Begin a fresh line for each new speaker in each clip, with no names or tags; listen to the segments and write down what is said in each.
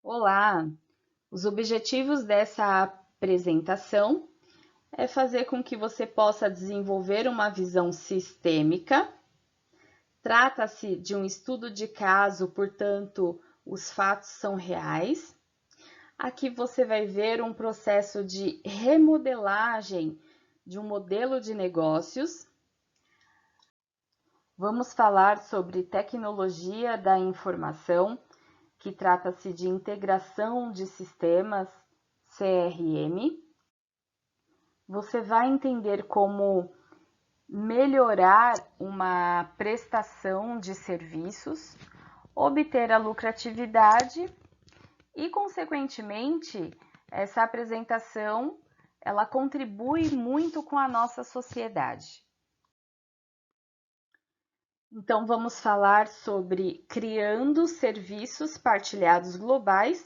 Olá! Os objetivos dessa apresentação é fazer com que você possa desenvolver uma visão sistêmica. Trata-se de um estudo de caso, portanto, os fatos são reais. Aqui você vai ver um processo de remodelagem de um modelo de negócios. Vamos falar sobre tecnologia da informação, que trata-se de integração de sistemas CRM. Você vai entender como melhorar uma prestação de serviços, obter a lucratividade e, consequentemente, essa apresentação ela contribui muito com a nossa sociedade. Então, vamos falar sobre criando serviços partilhados globais,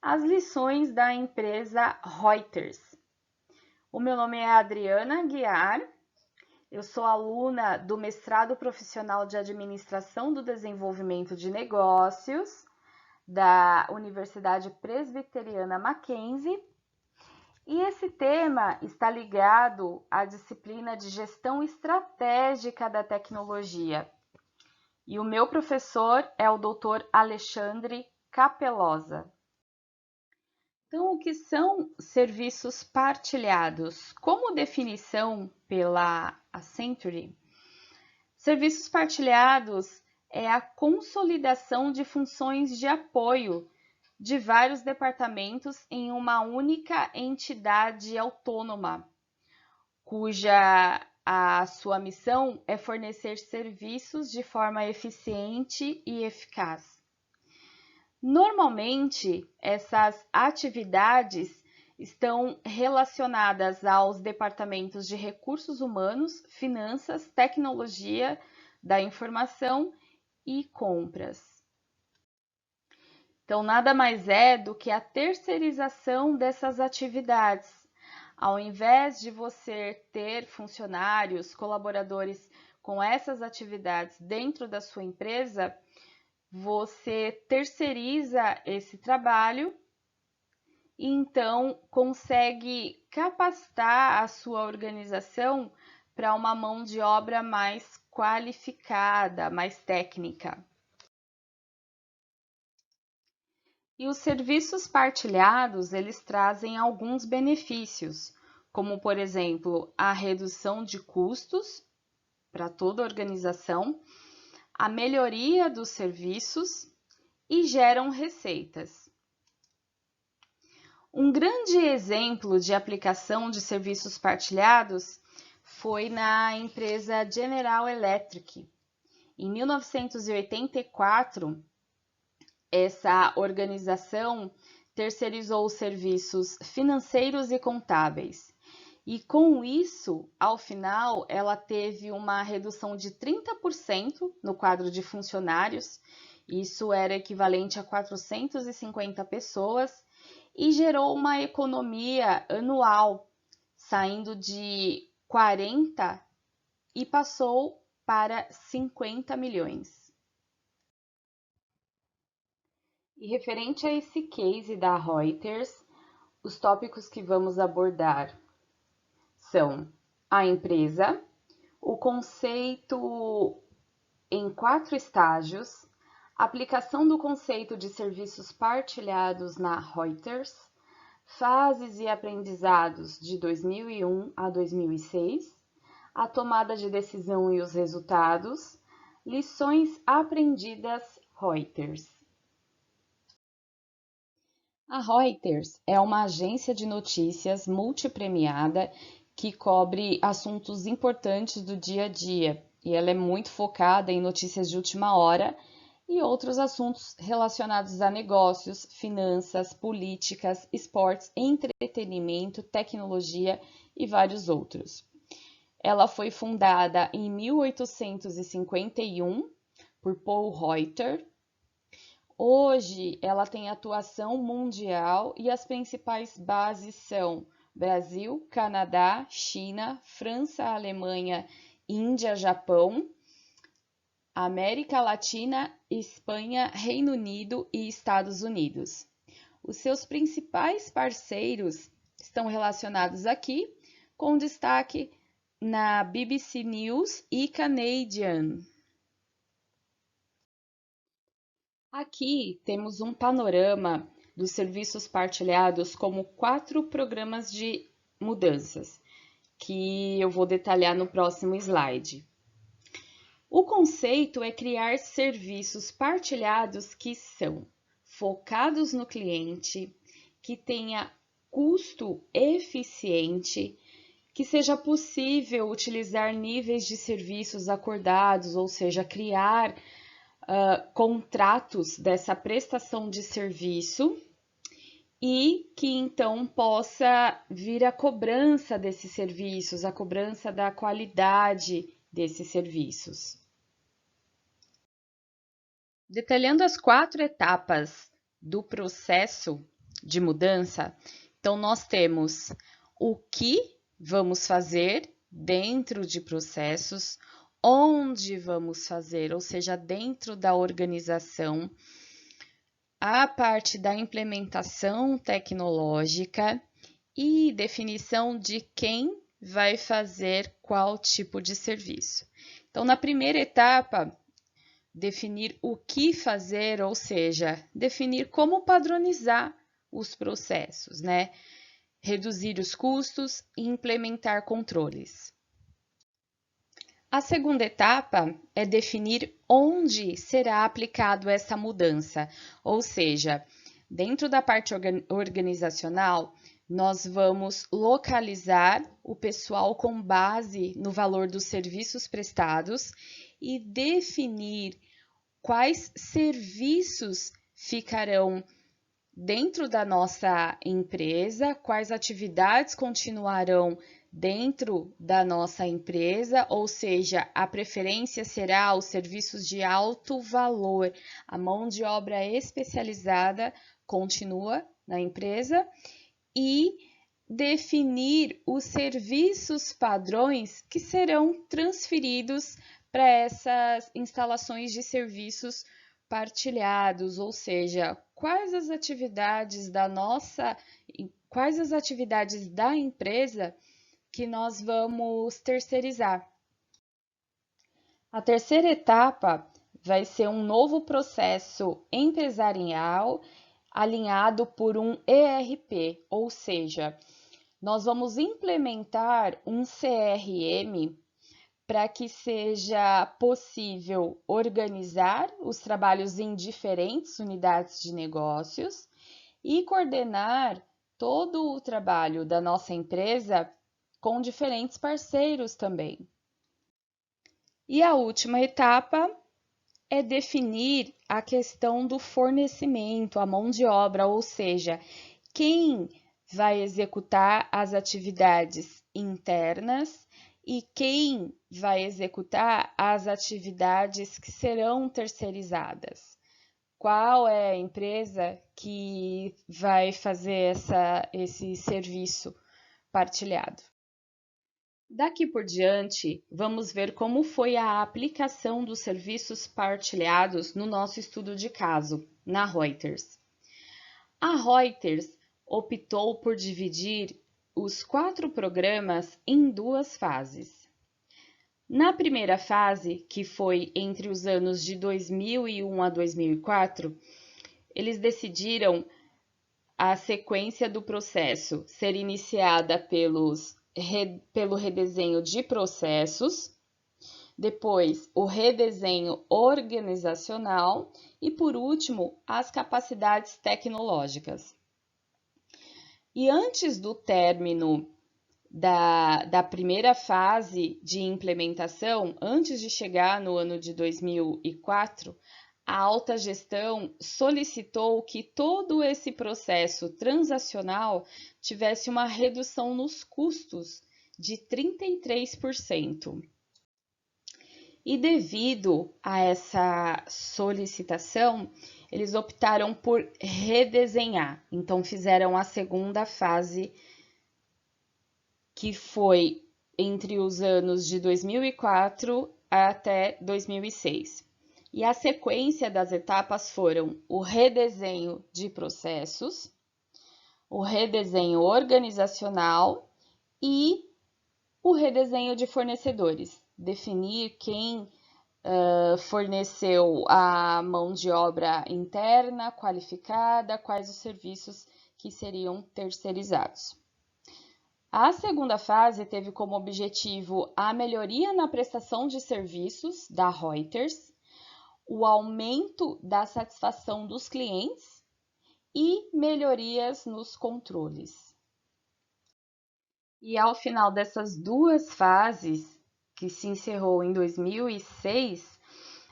as lições da empresa Reuters. O meu nome é Adriana Guiar, eu sou aluna do mestrado profissional de Administração do Desenvolvimento de Negócios da Universidade Presbiteriana Mackenzie, e esse tema está ligado à disciplina de Gestão Estratégica da Tecnologia. E o meu professor é o Dr. Alexandre Capelosa. Então, o que são serviços partilhados? Como definição pela Accenture, serviços partilhados é a consolidação de funções de apoio de vários departamentos em uma única entidade autônoma, cuja a sua missão é fornecer serviços de forma eficiente e eficaz. Normalmente, essas atividades estão relacionadas aos departamentos de recursos humanos, finanças, tecnologia da informação e compras. Então, nada mais é do que a terceirização dessas atividades. Ao invés de você ter funcionários, colaboradores com essas atividades dentro da sua empresa, você terceiriza esse trabalho e então consegue capacitar a sua organização para uma mão de obra mais qualificada, mais técnica. E os serviços partilhados, eles trazem alguns benefícios, como, por exemplo, a redução de custos para toda a organização, a melhoria dos serviços e geram receitas. Um grande exemplo de aplicação de serviços partilhados foi na empresa General Electric. Em 1984, essa organização terceirizou os serviços financeiros e contábeis. E com isso, ao final, ela teve uma redução de 30% no quadro de funcionários, isso era equivalente a 450 pessoas, e gerou uma economia anual, saindo de 40 e passou para 50 milhões. E referente a esse case da Reuters, os tópicos que vamos abordar são a empresa, o conceito em 4 estágios, aplicação do conceito de serviços partilhados na Reuters, fases e aprendizados de 2001 a 2006, a tomada de decisão e os resultados, lições aprendidas Reuters. A Reuters é uma agência de notícias multipremiada que cobre assuntos importantes do dia a dia e ela é muito focada em notícias de última hora e outros assuntos relacionados a negócios, finanças, políticas, esportes, entretenimento, tecnologia e vários outros. Ela foi fundada em 1851 por Paul Reuter. Hoje, ela tem atuação mundial e as principais bases são Brasil, Canadá, China, França, Alemanha, Índia, Japão, América Latina, Espanha, Reino Unido e Estados Unidos. Os seus principais parceiros estão relacionados aqui, com destaque na BBC News e Canadian. Aqui temos um panorama dos serviços partilhados como 4 programas de mudanças, que eu vou detalhar no próximo slide. O conceito é criar serviços partilhados que são focados no cliente, que tenha custo eficiente, que seja possível utilizar níveis de serviços acordados, ou seja, criar contratos dessa prestação de serviço e que então possa vir a cobrança desses serviços, a cobrança da qualidade desses serviços. Detalhando as 4 etapas do processo de mudança, então nós temos o que vamos fazer dentro de processos, onde vamos fazer, ou seja, dentro da organização, a parte da implementação tecnológica e definição de quem vai fazer qual tipo de serviço. Então, na primeira etapa, definir o que fazer, ou seja, definir como padronizar os processos, né? Reduzir os custos e implementar controles. A segunda etapa é definir onde será aplicado essa mudança, ou seja, dentro da parte organizacional, nós vamos localizar o pessoal com base no valor dos serviços prestados e definir quais serviços ficarão dentro da nossa empresa, quais atividades continuarão dentro da nossa empresa, ou seja, a preferência será os serviços de alto valor, a mão de obra especializada continua na empresa e definir os serviços padrões que serão transferidos para essas instalações de serviços partilhados, ou seja, quais as atividades da empresa que nós vamos terceirizar. A terceira etapa vai ser um novo processo empresarial alinhado por um ERP, ou seja, nós vamos implementar um CRM para que seja possível organizar os trabalhos em diferentes unidades de negócios e coordenar todo o trabalho da nossa empresa com diferentes parceiros também. E a última etapa é definir a questão do fornecimento, a mão de obra, ou seja, quem vai executar as atividades internas e quem vai executar as atividades que serão terceirizadas. Qual é a empresa que vai fazer esse serviço partilhado? Daqui por diante, vamos ver como foi a aplicação dos serviços partilhados no nosso estudo de caso, na Reuters. A Reuters optou por dividir os 4 programas em 2 fases. Na primeira fase, que foi entre os anos de 2001 a 2004, eles decidiram a sequência do processo ser iniciada pelo redesenho de processos, depois o redesenho organizacional e, por último, as capacidades tecnológicas. E antes do término da primeira fase de implementação, antes de chegar no ano de 2004, a alta gestão solicitou que todo esse processo transacional tivesse uma redução nos custos de 33%. E devido a essa solicitação, eles optaram por redesenhar. Então, fizeram a segunda fase, que foi entre os anos de 2004 até 2006. E a sequência das etapas foram o redesenho de processos, o redesenho organizacional e o redesenho de fornecedores. Definir quem forneceu a mão de obra interna, qualificada, quais os serviços que seriam terceirizados. A segunda fase teve como objetivo a melhoria na prestação de serviços da Reuters, o aumento da satisfação dos clientes e melhorias nos controles. E ao final dessas duas fases, que se encerrou em 2006,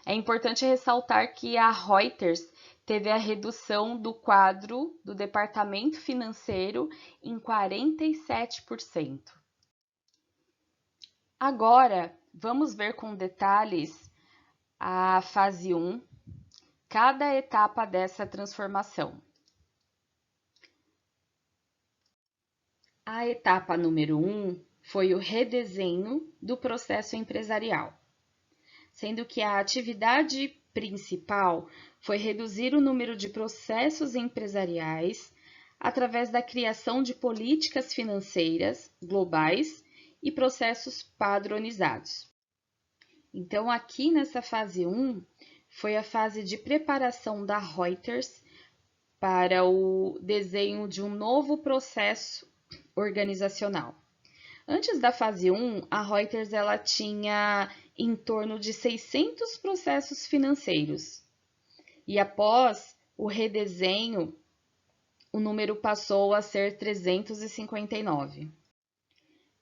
é importante ressaltar que a Reuters teve a redução do quadro do departamento financeiro em 47%. Agora, vamos ver com detalhes a fase 1, cada etapa dessa transformação. A etapa número 1 foi o redesenho do processo empresarial, sendo que a atividade principal foi reduzir o número de processos empresariais através da criação de políticas financeiras globais e processos padronizados. Então, aqui nessa fase 1, foi a fase de preparação da Reuters para o desenho de um novo processo organizacional. Antes da fase 1, a Reuters ela tinha em torno de 600 processos financeiros. E após o redesenho, o número passou a ser 359.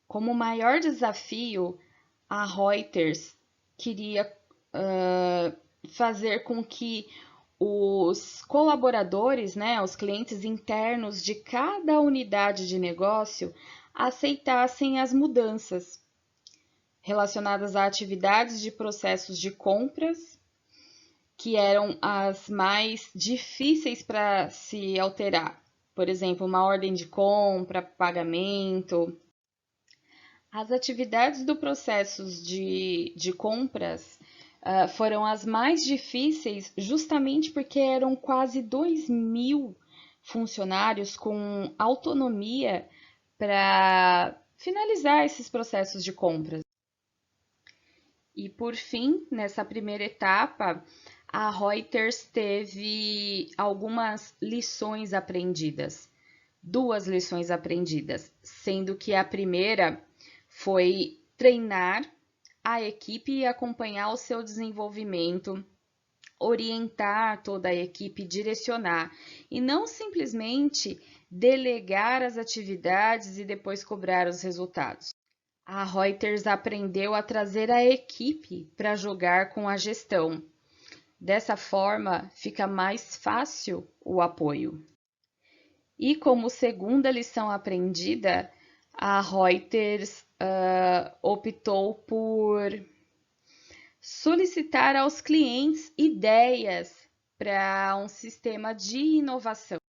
Como maior desafio, a Reuters queria fazer com que os colaboradores, os clientes internos de cada unidade de negócio aceitassem as mudanças relacionadas a atividades de processos de compras, que eram as mais difíceis para se alterar. Por exemplo, uma ordem de compra, pagamento. As atividades do processo de compras foram as mais difíceis justamente porque eram quase 2.000 funcionários com autonomia para finalizar esses processos de compras. E por fim, nessa primeira etapa, a Reuters teve algumas lições aprendidas, 2 lições aprendidas, sendo que a primeira foi treinar a equipe e acompanhar o seu desenvolvimento, orientar toda a equipe, direcionar, e não simplesmente delegar as atividades e depois cobrar os resultados. A Reuters aprendeu a trazer a equipe para jogar com a gestão. Dessa forma, fica mais fácil o apoio. E como segunda lição aprendida, a Reuters optou por solicitar aos clientes ideias para um sistema de inovação.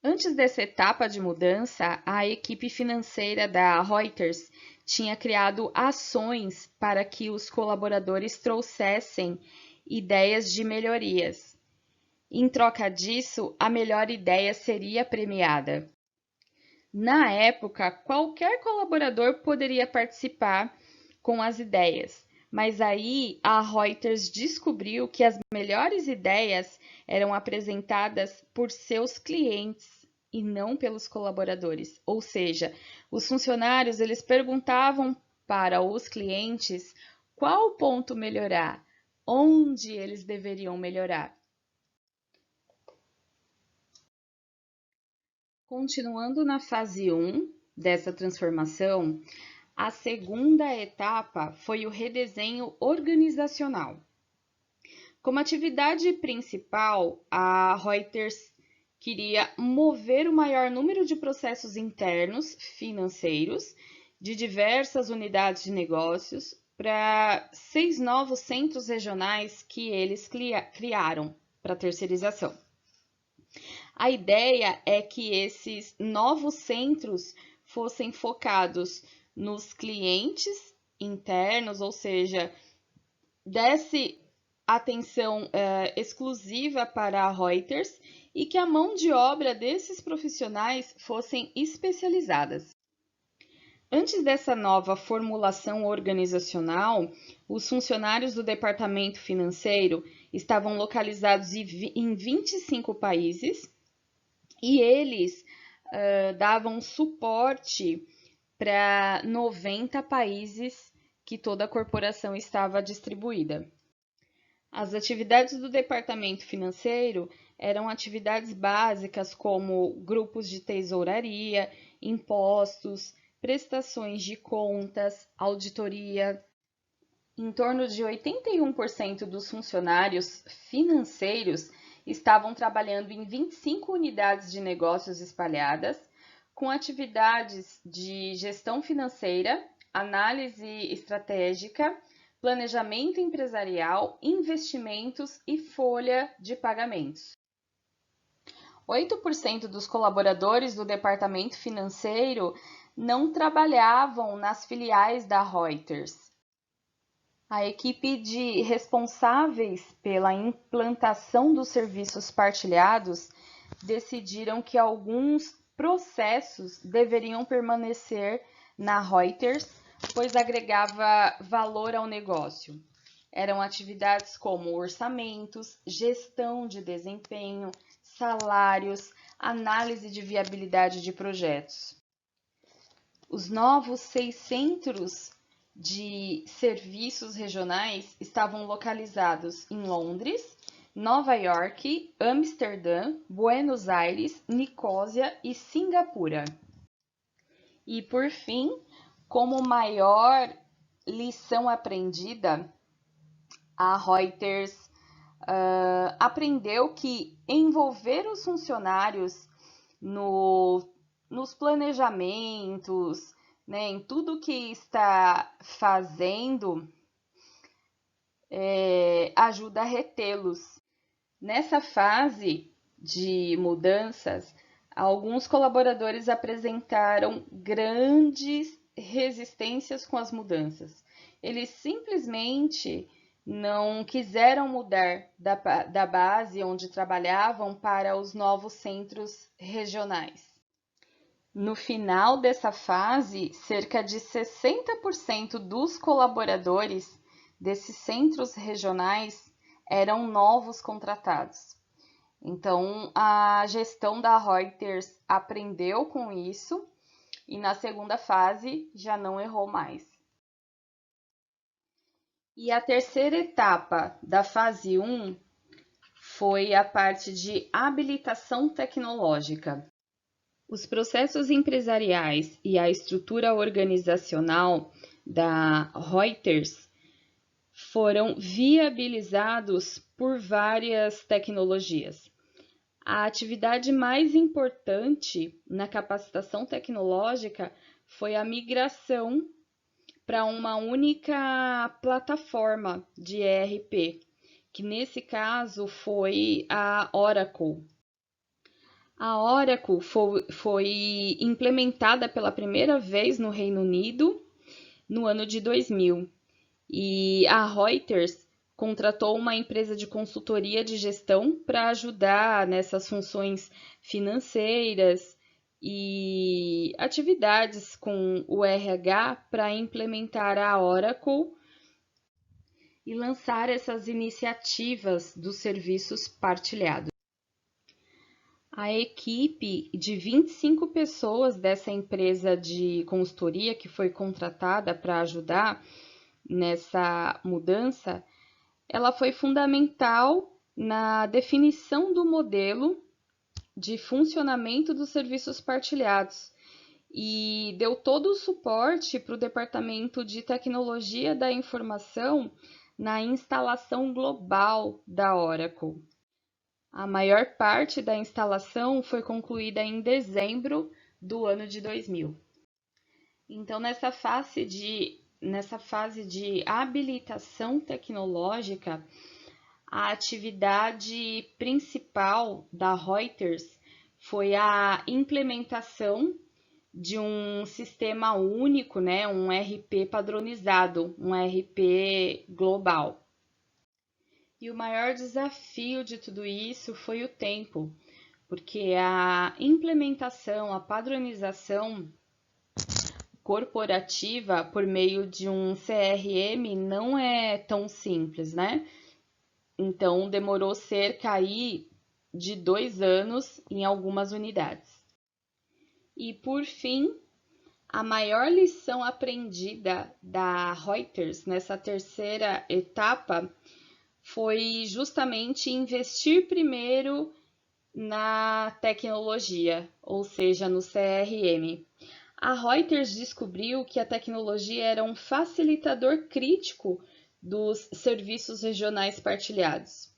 Antes dessa etapa de mudança, a equipe financeira da Reuters tinha criado ações para que os colaboradores trouxessem ideias de melhorias. Em troca disso, a melhor ideia seria premiada. Na época, qualquer colaborador poderia participar com as ideias, mas aí a Reuters descobriu que as melhores ideias eram apresentadas por seus clientes e não pelos colaboradores. Ou seja, os funcionários eles perguntavam para os clientes qual ponto melhorar, onde eles deveriam melhorar. Continuando na fase 1 dessa transformação, a segunda etapa foi o redesenho organizacional. Como atividade principal, a Reuters queria mover o maior número de processos internos financeiros de diversas unidades de negócios para 6 novos centros regionais que eles criaram para terceirização. A ideia é que esses novos centros fossem focados nos clientes internos, ou seja, desse atenção exclusiva para a Reuters e que a mão de obra desses profissionais fossem especializadas. Antes dessa nova formulação organizacional, os funcionários do departamento financeiro estavam localizados em 25 países e eles davam suporte para 90 países que toda a corporação estava distribuída. As atividades do departamento financeiro eram atividades básicas como grupos de tesouraria, impostos, prestações de contas, auditoria. Em torno de 81% dos funcionários financeiros estavam trabalhando em 25 unidades de negócios espalhadas, com atividades de gestão financeira, análise estratégica, planejamento empresarial, investimentos e folha de pagamentos. 8% dos colaboradores do departamento financeiro não trabalhavam nas filiais da Reuters. A equipe de responsáveis pela implantação dos serviços partilhados decidiram que alguns processos deveriam permanecer na Reuters, pois agregava valor ao negócio. Eram atividades como orçamentos, gestão de desempenho, salários, análise de viabilidade de projetos. Os novos 6 centros de serviços regionais estavam localizados em Londres, Nova York, Amsterdã, Buenos Aires, Nicósia e Singapura. E, por fim, como maior lição aprendida, a Reuters aprendeu que envolver os funcionários nos planejamentos, né, em tudo que está fazendo, ajuda a retê-los. Nessa fase de mudanças, alguns colaboradores apresentaram grandes resistências com as mudanças. Eles simplesmente não quiseram mudar da base onde trabalhavam para os novos centros regionais. No final dessa fase, cerca de 60% dos colaboradores desses centros regionais eram novos contratados. Então, a gestão da Reuters aprendeu com isso e na segunda fase já não errou mais. E a terceira etapa da fase 1 foi a parte de habilitação tecnológica. Os processos empresariais e a estrutura organizacional da Reuters foram viabilizados por várias tecnologias. A atividade mais importante na capacitação tecnológica foi a migração para uma única plataforma de ERP, que nesse caso foi a Oracle. A Oracle foi implementada pela primeira vez no Reino Unido no ano de 2000 e a Reuters contratou uma empresa de consultoria de gestão para ajudar nessas funções financeiras e atividades com o RH para implementar a Oracle e lançar essas iniciativas dos serviços partilhados. A equipe de 25 pessoas dessa empresa de consultoria que foi contratada para ajudar nessa mudança, ela foi fundamental na definição do modelo de funcionamento dos serviços partilhados e deu todo o suporte para o Departamento de Tecnologia da Informação na instalação global da Oracle. A maior parte da instalação foi concluída em dezembro do ano de 2000. Então, nessa fase de habilitação tecnológica, a atividade principal da Reuters foi a implementação de um sistema único, né, um ERP padronizado, um ERP global. E o maior desafio de tudo isso foi o tempo, porque a implementação, a padronização corporativa por meio de um CRM não é tão simples, né? Então, demorou cerca aí de 2 anos em algumas unidades. E, por fim, a maior lição aprendida da Reuters nessa terceira etapa foi justamente investir primeiro na tecnologia, ou seja, no CRM. A Reuters descobriu que a tecnologia era um facilitador crítico dos serviços regionais partilhados.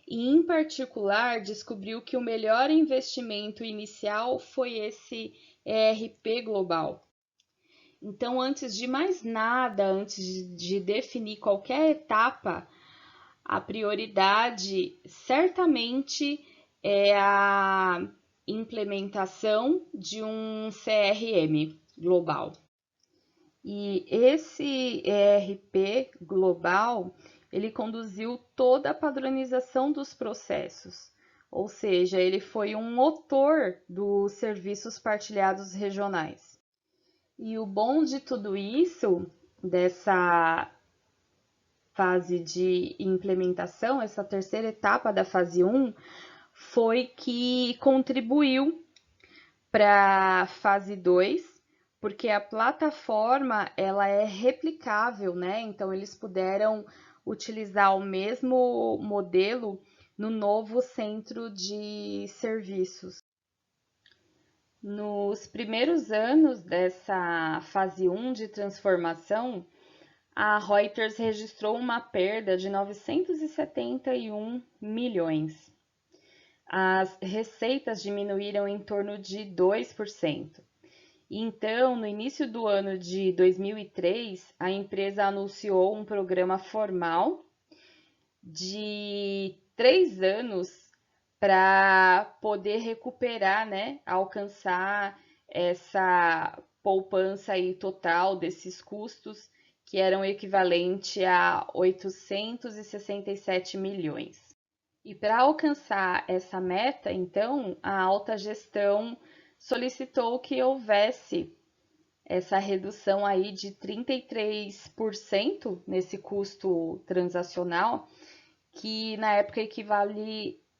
E, em particular, descobriu que o melhor investimento inicial foi esse ERP global. Então, antes de mais nada, antes de definir qualquer etapa, a prioridade certamente é a implementação de um CRM global. E esse ERP global, ele conduziu toda a padronização dos processos, ou seja, ele foi um motor dos serviços partilhados regionais. E o bom de tudo isso, dessa fase de implementação, essa terceira etapa da fase 1, foi que contribuiu para a fase 2, porque a plataforma ela é replicável, né? Então eles puderam utilizar o mesmo modelo no novo centro de serviços. Nos primeiros anos dessa fase 1 de transformação, a Reuters registrou uma perda de 971 milhões. As receitas diminuíram em torno de 2%. Então, no início do ano de 2003, a empresa anunciou um programa formal de 3 anos para poder recuperar, né, alcançar essa poupança aí total desses custos, que eram equivalente a 867 milhões. E para alcançar essa meta, então, a alta gestão solicitou que houvesse essa redução aí de 33% nesse custo transacional, que na época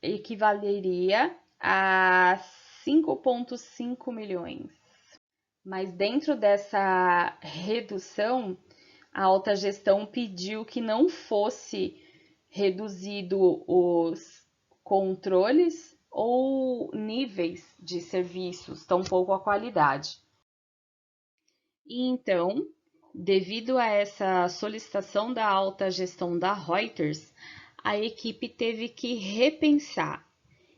equivaleria a 5,5 milhões. Mas dentro dessa redução, a alta gestão pediu que não fosse reduzido os controles ou níveis de serviços, tampouco a qualidade. E então, devido a essa solicitação da alta gestão da Reuters, a equipe teve que repensar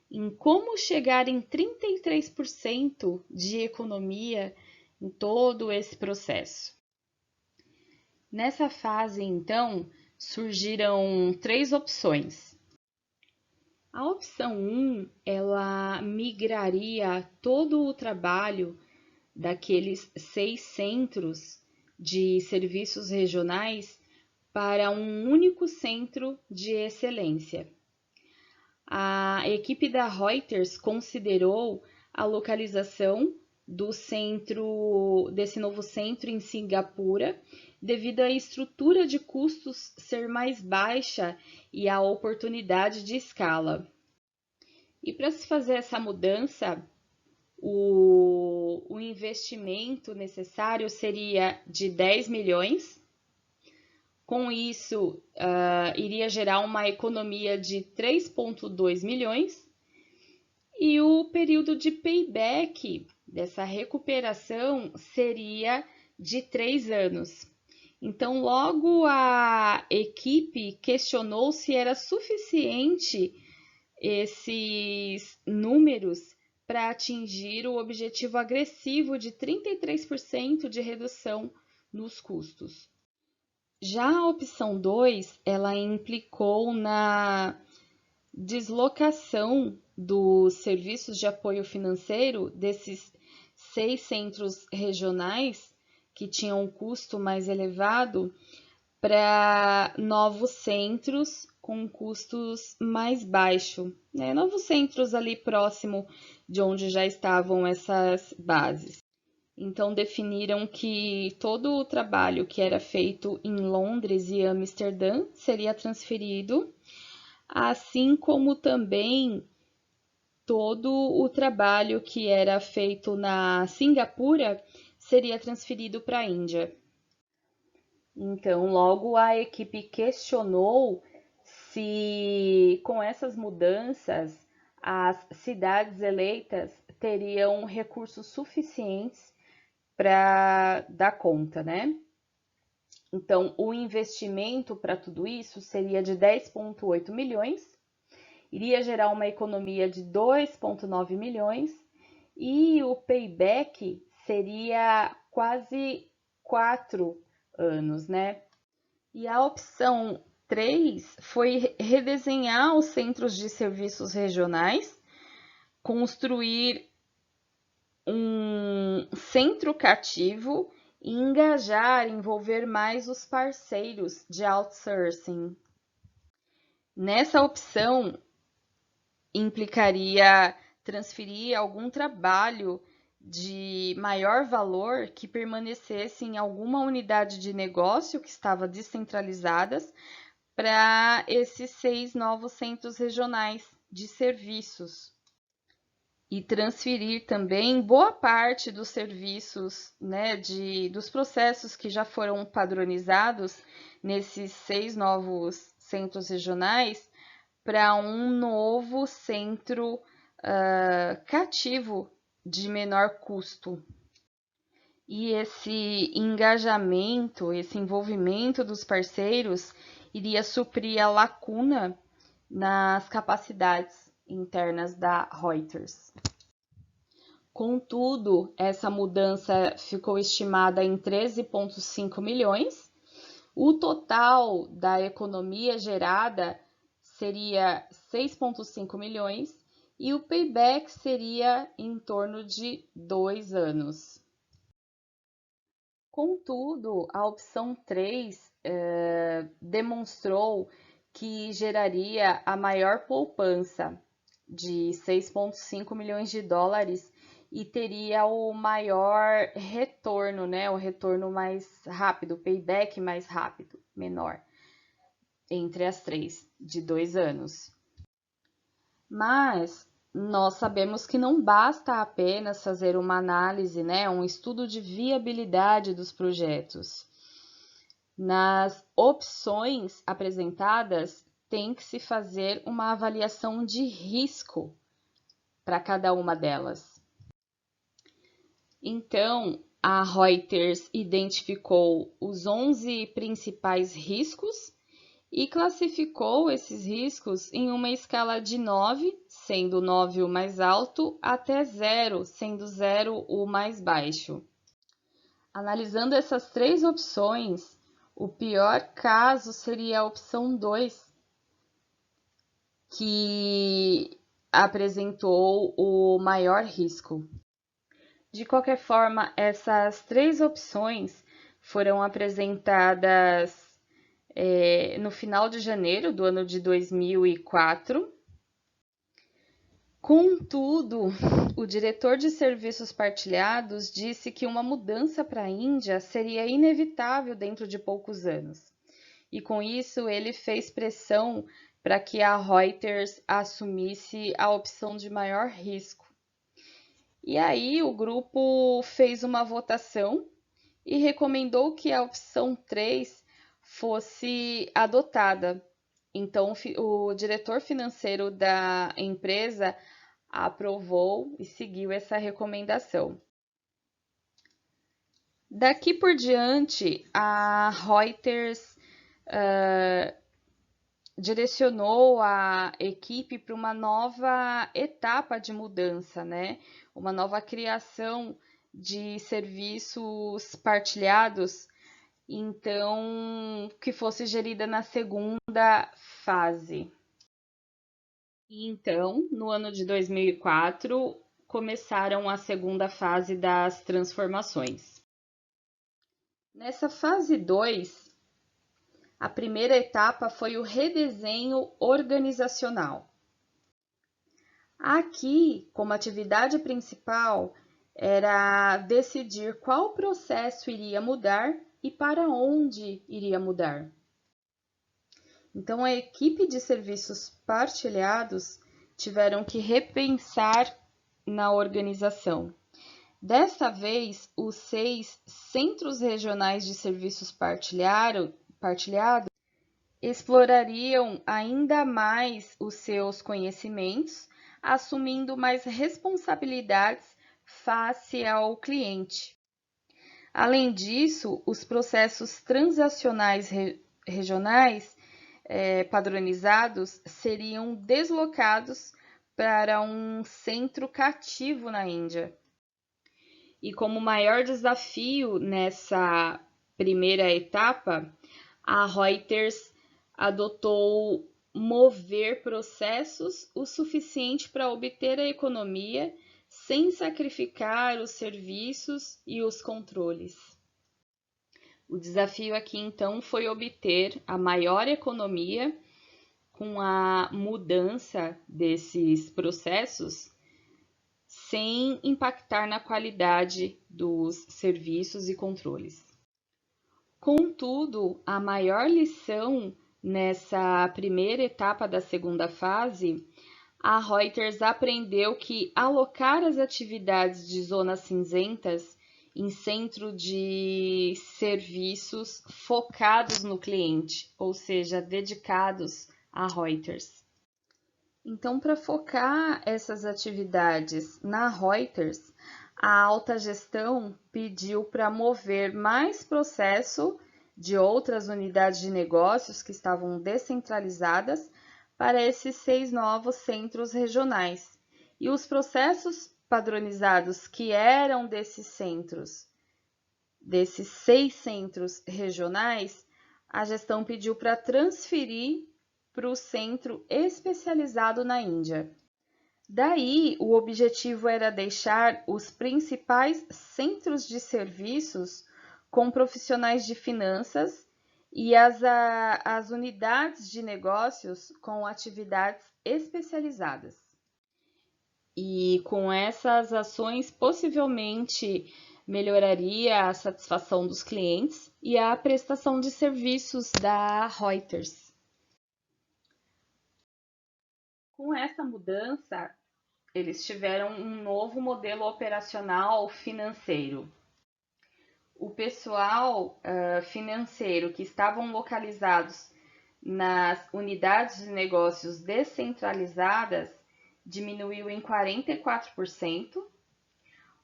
em como chegar em 33% de economia em todo esse processo. Nessa fase, então, surgiram 3 opções. A opção 1, ela migraria todo o trabalho daqueles 6 centros de serviços regionais para um único centro de excelência. A equipe da Reuters considerou a localização desse novo centro em Singapura, devido à estrutura de custos ser mais baixa e à oportunidade de escala. E para se fazer essa mudança, o investimento necessário seria de 10 milhões. Com isso, iria gerar uma economia de 3,2 milhões. E o período de payback dessa recuperação seria de 3 anos. Então, logo a equipe questionou se era suficiente esses números para atingir o objetivo agressivo de 33% de redução nos custos. Já a opção 2, ela implicou na deslocação dos serviços de apoio financeiro desses 6 centros regionais que tinham um custo mais elevado para novos centros com custos mais baixos, né? Novos centros ali próximo de onde já estavam essas bases. Então, definiram que todo o trabalho que era feito em Londres e Amsterdã seria transferido, assim como também todo o trabalho que era feito na Singapura seria transferido para a Índia. Então, logo a equipe questionou se, com essas mudanças, as cidades eleitas teriam recursos suficientes para dar conta, né? Então, o investimento para tudo isso seria de 10,8 milhões, iria gerar uma economia de 2,9 milhões e o payback seria quase 4 anos, né? E a opção 3 foi redesenhar os centros de serviços regionais, construir um centro cativo e engajar, envolver mais os parceiros de outsourcing. Nessa opção, implicaria transferir algum trabalho de maior valor que permanecesse em alguma unidade de negócio que estava descentralizadas para esses 6 novos centros regionais de serviços. E transferir também boa parte dos serviços, né, dos processos que já foram padronizados nesses 6 novos centros regionais para um novo centro cativo de menor custo. E esse engajamento, esse envolvimento dos parceiros iria suprir a lacuna nas capacidades internas da Reuters. Contudo, essa mudança ficou estimada em 13,5 milhões. O total da economia gerada seria 6,5 milhões e o payback seria em torno de 2 anos. Contudo, a opção 3 demonstrou que geraria a maior poupança de 6,5 milhões de dólares e teria o maior retorno, né? O retorno mais rápido, o payback mais rápido, menor, entre as 3, de 2 anos. Mas nós sabemos que não basta apenas fazer uma análise, né? Um estudo de viabilidade dos projetos. Nas opções apresentadas, tem que se fazer uma avaliação de risco para cada uma delas. Então, a Reuters identificou os 11 principais riscos e classificou esses riscos em uma escala de 9, sendo 9 o mais alto, até 0, sendo 0 o mais baixo. Analisando essas 3 opções, o pior caso seria a opção 2, que apresentou o maior risco. De qualquer forma, essas 3 opções foram apresentadas no final de janeiro do ano de 2004. Contudo, o diretor de serviços partilhados disse que uma mudança para a Índia seria inevitável dentro de poucos anos. E com isso, ele fez pressão para que a Reuters assumisse a opção de maior risco. E aí, o grupo fez uma votação e recomendou que a opção 3 fosse adotada. Então, o diretor financeiro da empresa aprovou e seguiu essa recomendação. Daqui por diante, a Reuters direcionou a equipe para uma nova etapa de mudança, né? Uma nova criação de serviços partilhados, então, que fosse gerida na segunda fase. Então, no ano de 2004, começaram a segunda fase das transformações. Nessa fase 2, A primeira etapa foi o redesenho organizacional. Aqui, como atividade principal, era decidir qual processo iria mudar e para onde iria mudar. Então, a equipe de serviços partilhados tiveram que repensar na organização. Desta vez, os 6 Centros Regionais de Serviços Partilhados explorariam ainda mais os seus conhecimentos, assumindo mais responsabilidades face ao cliente. Além disso, os processos transacionais regionais padronizados seriam deslocados para um centro cativo na Índia. E como maior desafio nessa primeira etapa, a Reuters adotou mover processos o suficiente para obter a economia sem sacrificar os serviços e os controles. O desafio aqui, então, foi obter a maior economia com a mudança desses processos sem impactar na qualidade dos serviços e controles. Contudo, a maior lição nessa primeira etapa da segunda fase, a Reuters aprendeu que alocar as atividades de zonas cinzentas em centro de serviços focados no cliente, ou seja, dedicados à Reuters. Então, para focar essas atividades na Reuters, a alta gestão pediu para mover mais processo de outras unidades de negócios que estavam descentralizadas para esses 6 novos centros regionais. E os processos padronizados que eram desses 6 centros regionais, a gestão pediu para transferir para o centro especializado na Índia. Daí, o objetivo era deixar os principais centros de serviços com profissionais de finanças e as unidades de negócios com atividades especializadas. E com essas ações, possivelmente melhoraria a satisfação dos clientes e a prestação de serviços da Reuters. Com essa mudança, eles tiveram um novo modelo operacional financeiro. O pessoal financeiro que estavam localizados nas unidades de negócios descentralizadas diminuiu em 44%.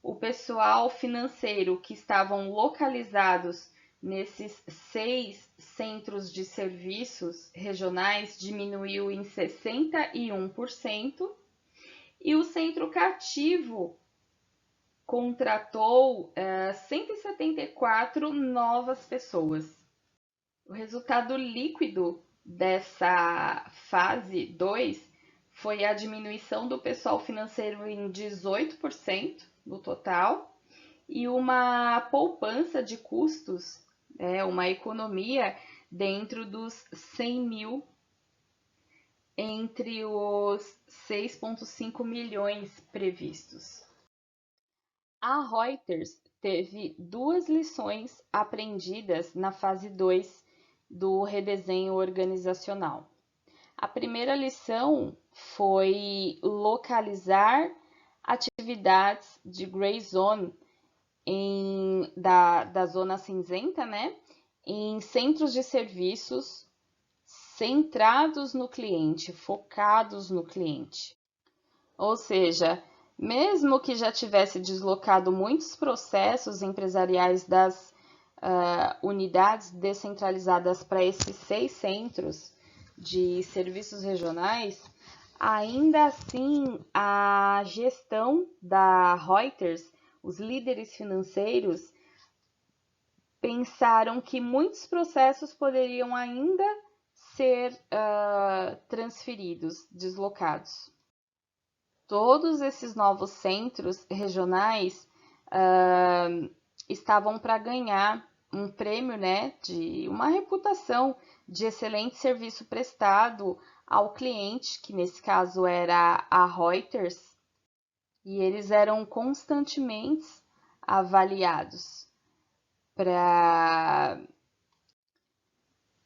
O pessoal financeiro que estavam localizados nesses 6 centros de serviços regionais diminuiu em 61%. E o centro cativo contratou 174 novas pessoas. O resultado líquido dessa fase 2 foi a diminuição do pessoal financeiro em 18% no total e uma poupança de custos, uma economia dentro dos 100 mil entre os 6,5 milhões previstos. A Reuters teve 2 lições aprendidas na fase 2 do redesenho organizacional. A primeira lição foi localizar atividades de Gray Zone da zona cinzenta, em centros de serviços centrados no cliente, focados no cliente. Ou seja, mesmo que já tivesse deslocado muitos processos empresariais das unidades descentralizadas para esses 6 centros de serviços regionais, ainda assim a gestão da Reuters, os líderes financeiros, pensaram que muitos processos poderiam ainda ser transferidos, deslocados. Todos esses novos centros regionais estavam para ganhar um prêmio, né, de uma reputação de excelente serviço prestado ao cliente, que nesse caso era a Reuters, e eles eram constantemente avaliados para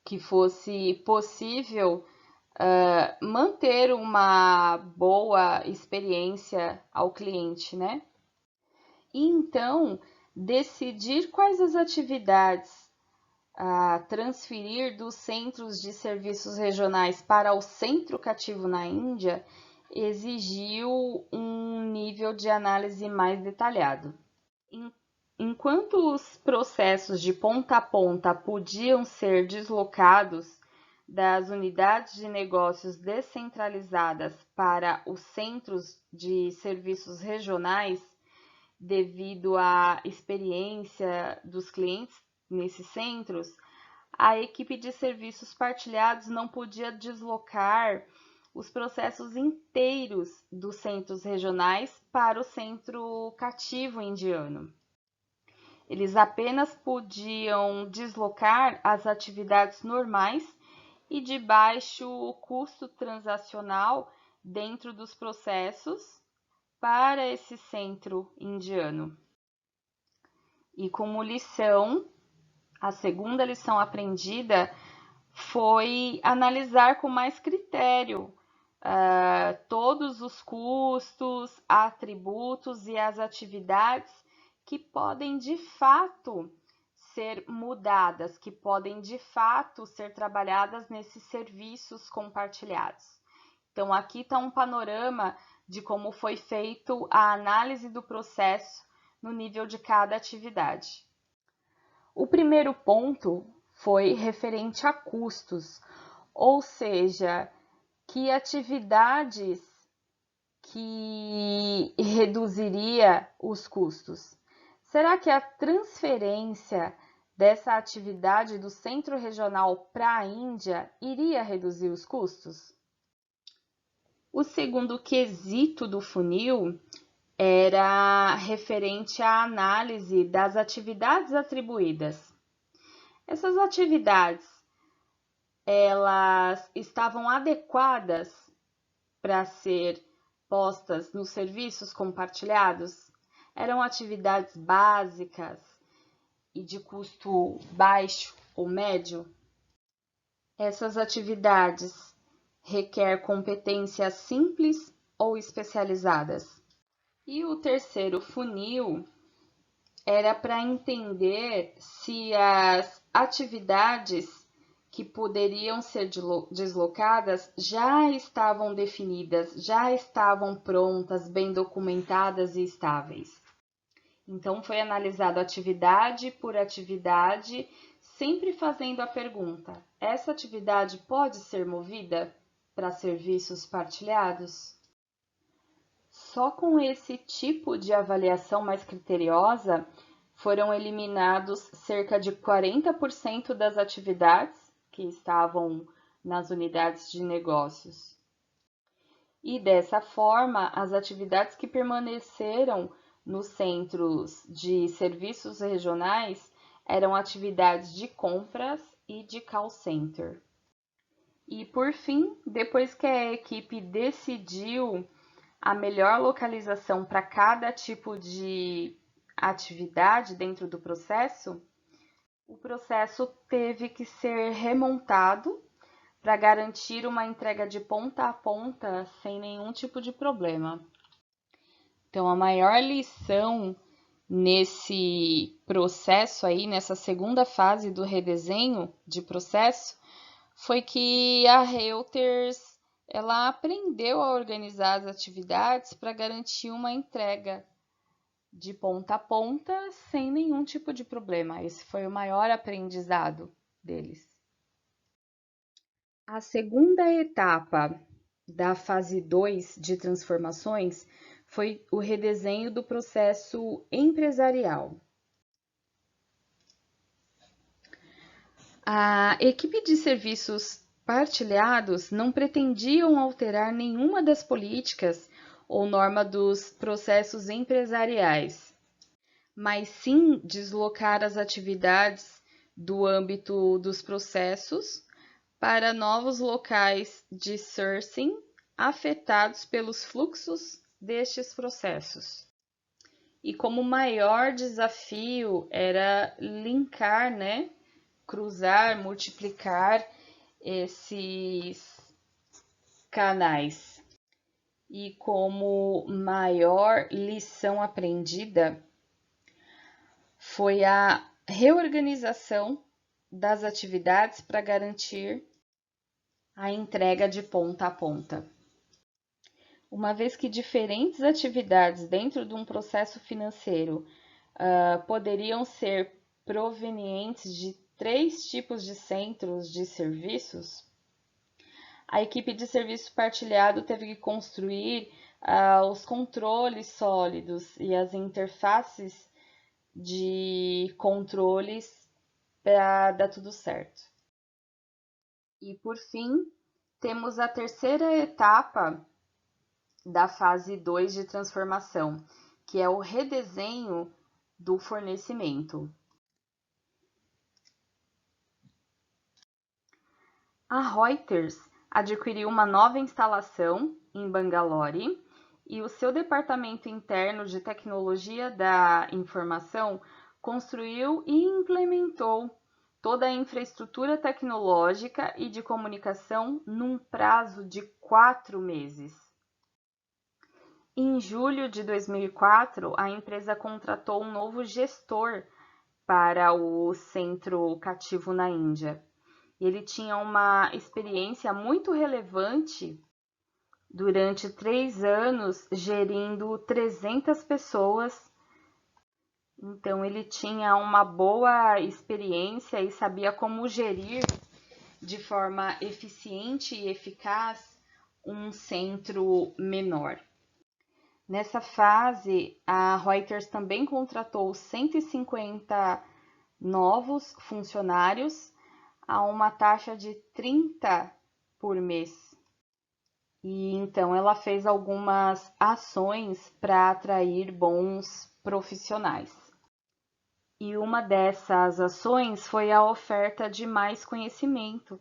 que fosse possível manter uma boa experiência ao cliente, né? E então, decidir quais as atividades a transferir dos centros de serviços regionais para o centro cativo na Índia exigiu um nível de análise mais detalhado. Enquanto os processos de ponta a ponta podiam ser deslocados das unidades de negócios descentralizadas para os centros de serviços regionais, devido à experiência dos clientes nesses centros, a equipe de serviços partilhados não podia deslocar os processos inteiros dos centros regionais para o centro cativo indiano. Eles apenas podiam deslocar as atividades normais e de baixo custo transacional dentro dos processos para esse centro indiano. E como lição, a segunda lição aprendida foi analisar com mais critério todos os custos, atributos e as atividades que podem de fato ser mudadas, que podem de fato ser trabalhadas nesses serviços compartilhados. Então, aqui está um panorama de como foi feito a análise do processo no nível de cada atividade. O primeiro ponto foi referente a custos, ou seja, que atividades que reduziria os custos. Será que a transferência dessa atividade do centro regional para a Índia iria reduzir os custos? O segundo quesito do funil era referente à análise das atividades atribuídas. Essas atividades, elas estavam adequadas para ser postas nos serviços compartilhados? Eram atividades básicas e de custo baixo ou médio? Essas atividades requerem competências simples ou especializadas? E o terceiro funil era para entender se as atividades que poderiam ser deslocadas já estavam definidas, já estavam prontas, bem documentadas e estáveis. Então, foi analisado atividade por atividade, sempre fazendo a pergunta: essa atividade pode ser movida para serviços partilhados? Só com esse tipo de avaliação mais criteriosa, foram eliminados cerca de 40% das atividades que estavam nas unidades de negócios. E dessa forma, as atividades que permaneceram nos centros de serviços regionais eram atividades de compras e de call center. E por fim, depois que a equipe decidiu a melhor localização para cada tipo de atividade dentro do processo, o processo teve que ser remontado para garantir uma entrega de ponta a ponta sem nenhum tipo de problema. Então, a maior lição nesse processo aí, nessa segunda fase do redesenho de processo, foi que a Reuters ela aprendeu a organizar as atividades para garantir uma entrega de ponta a ponta sem nenhum tipo de problema. Esse foi o maior aprendizado deles. A segunda etapa da fase 2 de transformações foi o redesenho do processo empresarial. A equipe de serviços partilhados não pretendiam alterar nenhuma das políticas ou norma dos processos empresariais, mas sim deslocar as atividades do âmbito dos processos para novos locais de sourcing afetados pelos fluxos destes processos. E como maior desafio era linkar, né, cruzar, multiplicar esses canais. E como maior lição aprendida foi a reorganização das atividades para garantir a entrega de ponta a ponta. Uma vez que diferentes atividades dentro de um processo financeiro poderiam ser provenientes de 3 tipos de centros de serviços, a equipe de serviço partilhado teve que construir os controles sólidos e as interfaces de controles para dar tudo certo. E por fim, temos a terceira etapa da fase 2 de transformação, que é o redesenho do fornecimento. A Reuters adquiriu uma nova instalação em Bangalore e o seu departamento interno de tecnologia da informação construiu e implementou toda a infraestrutura tecnológica e de comunicação num prazo de 4 meses. Em julho de 2004, a empresa contratou um novo gestor para o centro cativo na Índia. Ele tinha uma experiência muito relevante durante 3 anos, gerindo 300 pessoas. Então, ele tinha uma boa experiência e sabia como gerir de forma eficiente e eficaz um centro menor. Nessa fase, a Reuters também contratou 150 novos funcionários a uma taxa de 30 por mês. E então ela fez algumas ações para atrair bons profissionais. E uma dessas ações foi a oferta de mais conhecimento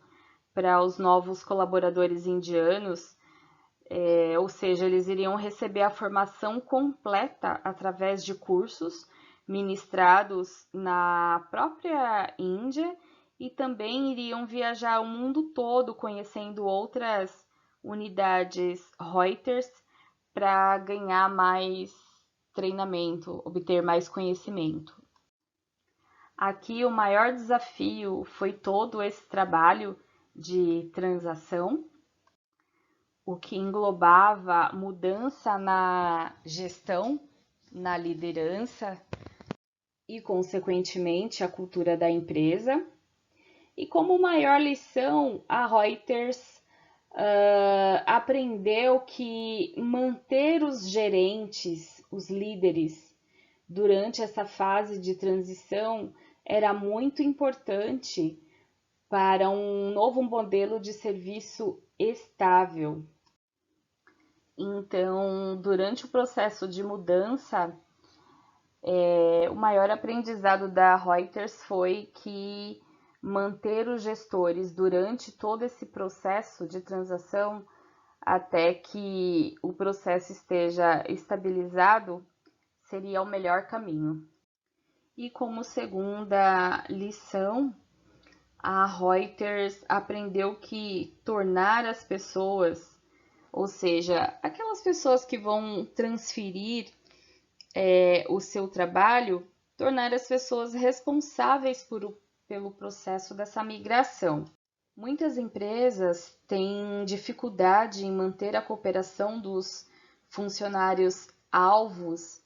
para os novos colaboradores indianos, ou seja, eles iriam receber a formação completa através de cursos ministrados na própria Índia e também iriam viajar o mundo todo conhecendo outras unidades Reuters para ganhar mais treinamento, obter mais conhecimento. Aqui o maior desafio foi todo esse trabalho de transação, o que englobava mudança na gestão, na liderança e, consequentemente, a cultura da empresa. E como maior lição, a Reuters aprendeu que manter os gerentes, os líderes, durante essa fase de transição era muito importante para um novo modelo de serviço estável. Então, durante o processo de mudança, o maior aprendizado da Reuters foi que manter os gestores durante todo esse processo de transação até que o processo esteja estabilizado seria o melhor caminho. E como segunda lição, a Reuters aprendeu que tornar as pessoas, ou seja, aquelas pessoas que vão transferir o seu trabalho, tornar as pessoas responsáveis pelo processo dessa migração. Muitas empresas têm dificuldade em manter a cooperação dos funcionários alvos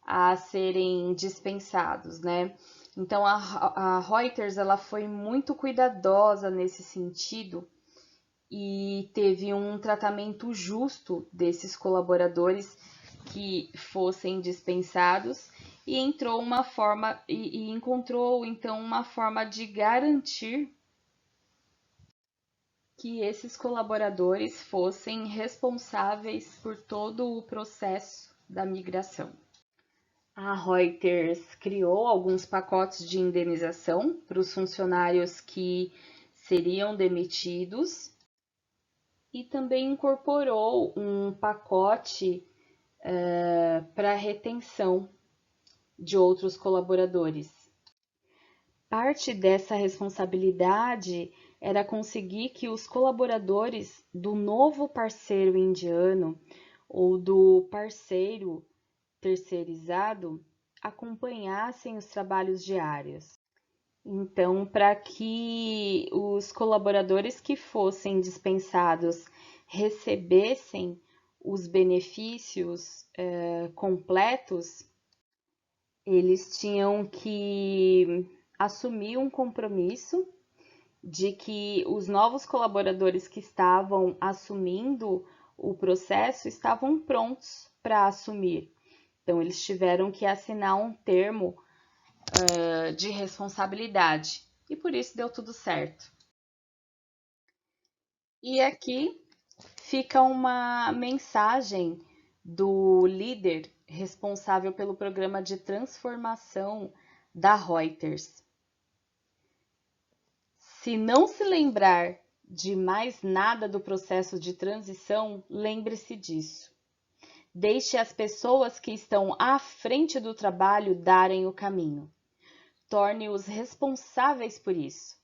a serem dispensados, né? Então a Reuters ela foi muito cuidadosa nesse sentido e teve um tratamento justo desses colaboradores que fossem dispensados e encontrou então uma forma de garantir que esses colaboradores fossem responsáveis por todo o processo da migração. A Reuters criou alguns pacotes de indenização para os funcionários que seriam demitidos e também incorporou um pacote para retenção de outros colaboradores. Parte dessa responsabilidade era conseguir que os colaboradores do novo parceiro indiano ou do parceiro terceirizado acompanhassem os trabalhos diários. Então, para que os colaboradores que fossem dispensados recebessem os benefícios completos, eles tinham que assumir um compromisso de que os novos colaboradores que estavam assumindo o processo estavam prontos para assumir. Então, eles tiveram que assinar um termo de responsabilidade e por isso deu tudo certo. E aqui fica uma mensagem do líder responsável pelo programa de transformação da Reuters. Se não se lembrar de mais nada do processo de transição, lembre-se disso. Deixe as pessoas que estão à frente do trabalho darem o caminho. Torne-os responsáveis por isso.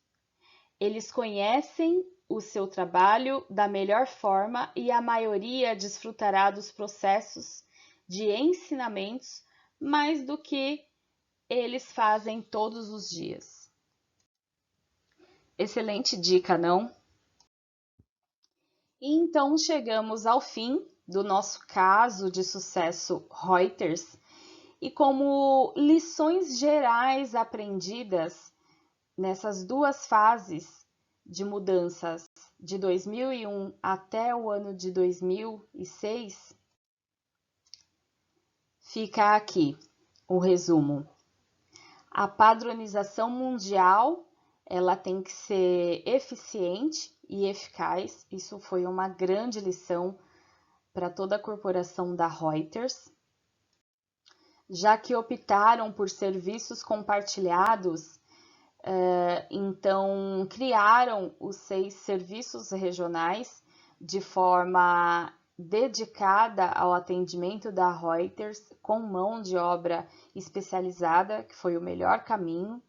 Eles conhecem o seu trabalho da melhor forma e a maioria desfrutará dos processos de ensinamentos mais do que eles fazem todos os dias. Excelente dica, não? E então chegamos ao fim do nosso caso de sucesso Reuters e como lições gerais aprendidas nessas duas fases de mudanças de 2001 até o ano de 2006, fica aqui o resumo. A padronização mundial, ela tem que ser eficiente e eficaz. Isso foi uma grande lição para toda a corporação da Reuters, já que optaram por serviços compartilhados. Então, criaram os 6 serviços regionais de forma dedicada ao atendimento da Reuters, com mão de obra especializada, que foi o melhor caminho.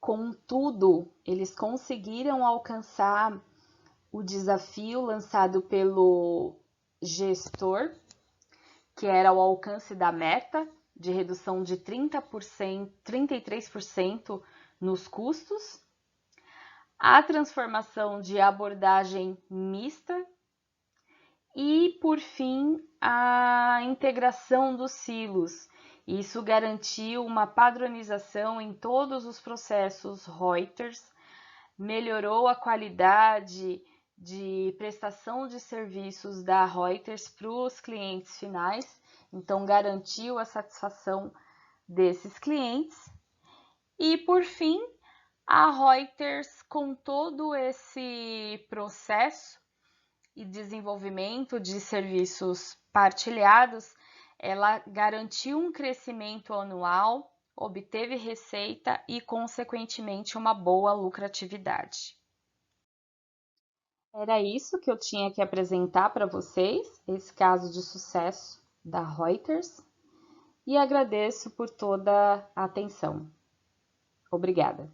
Contudo, eles conseguiram alcançar o desafio lançado pelo gestor, que era o alcance da meta, de redução de 33% nos custos, a transformação de abordagem mista e, por fim, a integração dos silos. Isso garantiu uma padronização em todos os processos Reuters, melhorou a qualidade de prestação de serviços da Reuters para os clientes finais, então garantiu a satisfação desses clientes. E, por fim, a Reuters, com todo esse processo e desenvolvimento de serviços partilhados, ela garantiu um crescimento anual, obteve receita e, consequentemente, uma boa lucratividade. Era isso que eu tinha que apresentar para vocês, esse caso de sucesso da Reuters, e agradeço por toda a atenção. Obrigada.